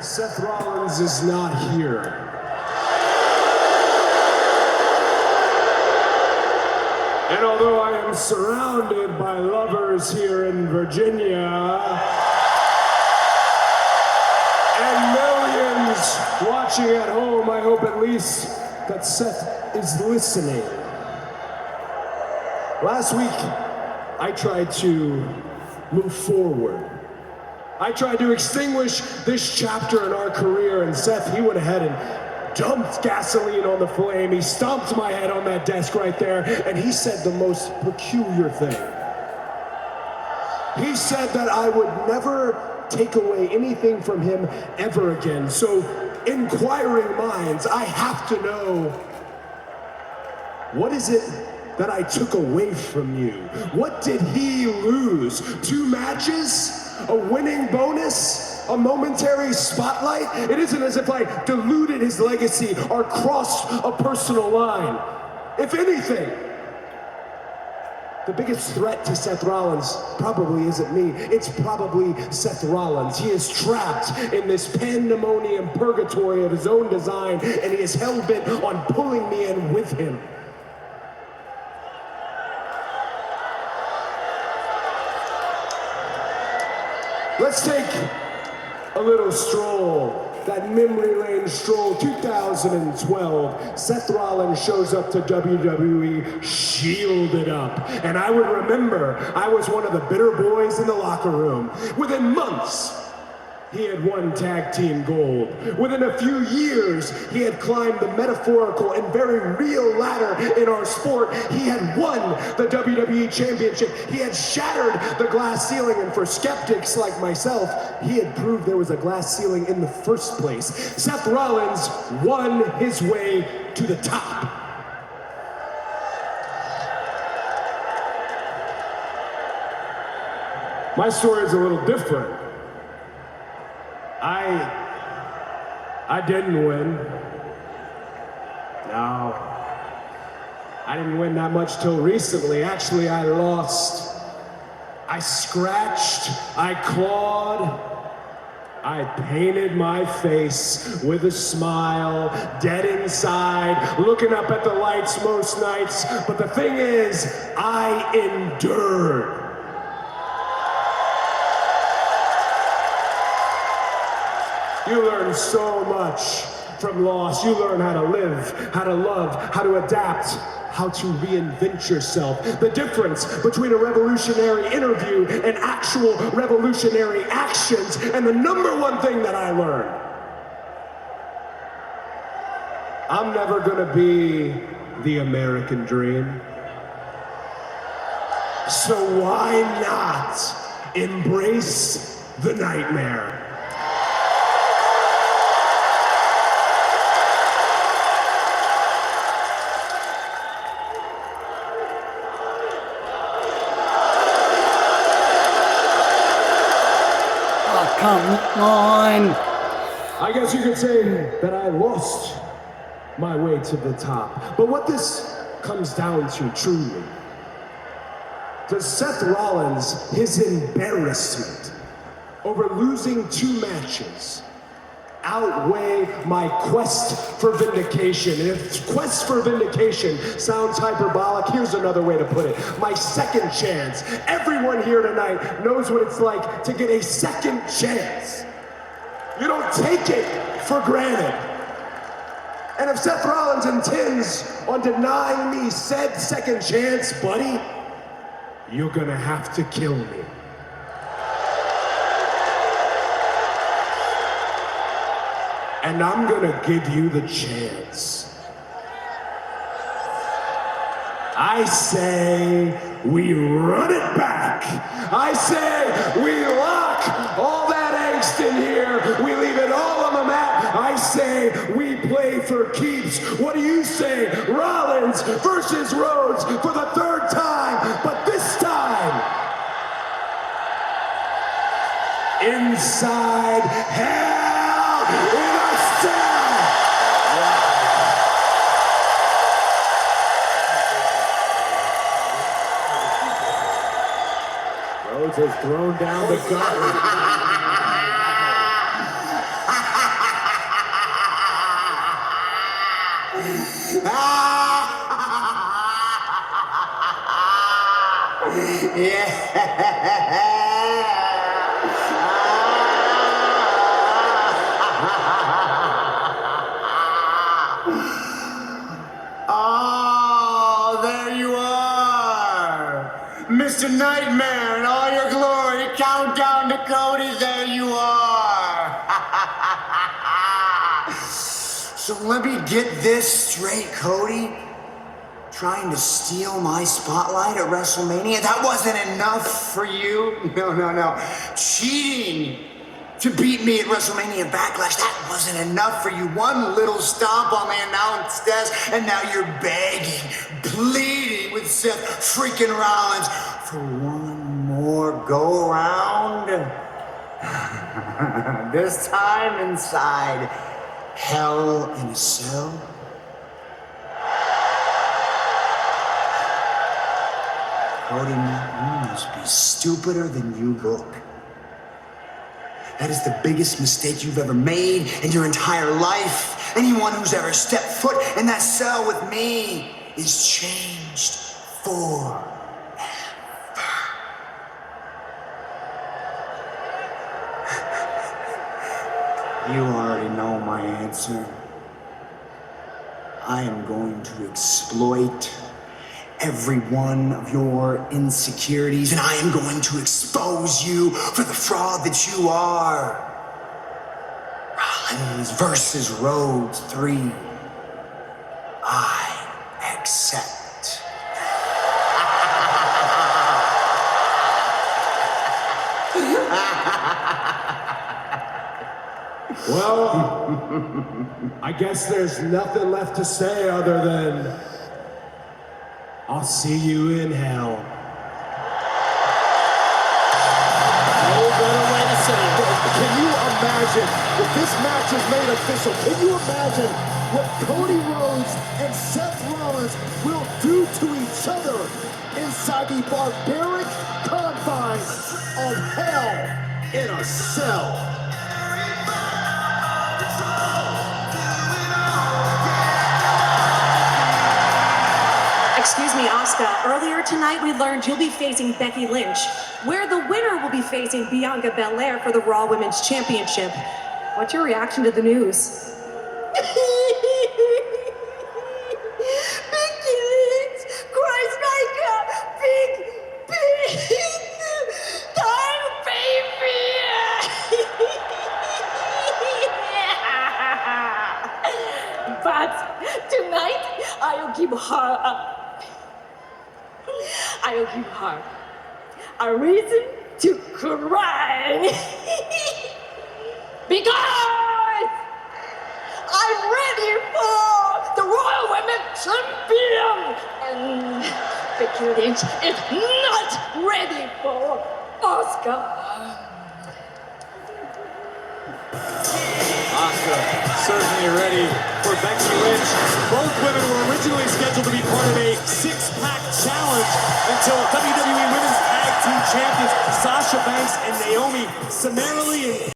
Seth Rollins is not here. And although I am surrounded by lovers here in Virginia, and millions watching at home, I hope at least that Seth is listening. Last week, I tried to move forward. I tried to extinguish this chapter in our career, and Seth, he went ahead and dumped gasoline on the flame. He stomped my head on that desk right there, and he said the most peculiar thing. He said that I would never take away anything from him ever again. So, inquiring minds, I have to know, what is it that I took away from you? What did he lose? 2 matches? A winning bonus? A momentary spotlight? It isn't as if I diluted his legacy or crossed a personal line. If anything, the biggest threat to Seth Rollins probably isn't me. It's probably Seth Rollins. He is trapped in this pandemonium purgatory of his own design, and he is hell-bent on pulling me in with him. Let's take a little stroll, that memory lane stroll, 2012. Seth Rollins shows up to WWE shielded up. And I would remember, I was one of the bitter boys in the locker room. Within months, he had won tag team gold. Within a few years, he had climbed the metaphorical and very real ladder in our sport. He had won the WWE Championship. He had shattered the glass ceiling, and for skeptics like myself, he had proved there was a glass ceiling in the first place. Seth Rollins won his way to the top. My story is a little different. I didn't win. No. I didn't win that much till recently. Actually, I lost. I scratched. I clawed. I painted my face with a smile, dead inside, looking up at the lights most nights. But the thing is, I endured. You learn so much from loss. You learn how to live, how to love, how to adapt, how to reinvent yourself. The difference between a revolutionary interview and actual revolutionary actions. And the number one thing that I learned, I'm never gonna be the American dream. So why not embrace the nightmare? Come on. I guess you could say that I lost my way to the top. But what this comes down to, truly, does Seth Rollins, his embarrassment over losing 2 matches, outweigh my quest for vindication? And if quest for vindication sounds hyperbolic, here's another way to put it. My second chance. Everyone here tonight knows what it's like to get a second chance. You don't take it for granted. And if Seth Rollins intends on denying me said second chance, buddy, you're gonna have to kill me. And I'm gonna give you the chance. I say we run it back. I say we lock all that angst in here. We leave it all on the mat. I say we play for keeps. What do you say? Rollins versus Rhodes for the 3rd time, but this time inside hell in a cell. Rhodes has thrown down the gauntlet. Oh, there you are. Mr. Nightmare in all your glory. Countdown to Cody, there you are. So let me get this straight, Cody. Trying to steal my spotlight at WrestleMania, that wasn't enough for you? No. Cheating to beat me at WrestleMania Backlash, that wasn't enough for you. One little stomp on the announce desk, and now you're begging, pleading with Seth freaking Rollins for one more go around. This time inside Hell in a Cell. Cody, you must be stupider than you look. That is the biggest mistake you've ever made in your entire life. Anyone who's ever stepped foot in that cell with me is changed forever. You already know my answer. I am going to exploit every one of your insecurities, and I am going to expose you for the fraud that you are. Rollins versus Rhodes 3. I accept. Well, I guess there's nothing left to say other than I'll see you in hell. No better way to say it. Can you imagine if this match is made official? Can you imagine what Cody Rhodes and Seth Rollins will do to each other inside the barbaric confines of Hell in a Cell? Excuse me, Asuka. Earlier tonight, we learned you'll be facing Becky Lynch, where the winner will be facing Bianca Belair for the Raw Women's Championship. What's your reaction to the news? Becky Lynch cries like a big time baby. But tonight, I'll give her a reason to cry. Because I'm ready for the Royal Women's Champion. And Becky Lynch is not ready for Asuka. Asuka certainly ready for Becky Lynch. Both women were originally scheduled to be part of a six-pack challenge until WWE Women's Tag Team Champions Sasha Banks and Naomi summarily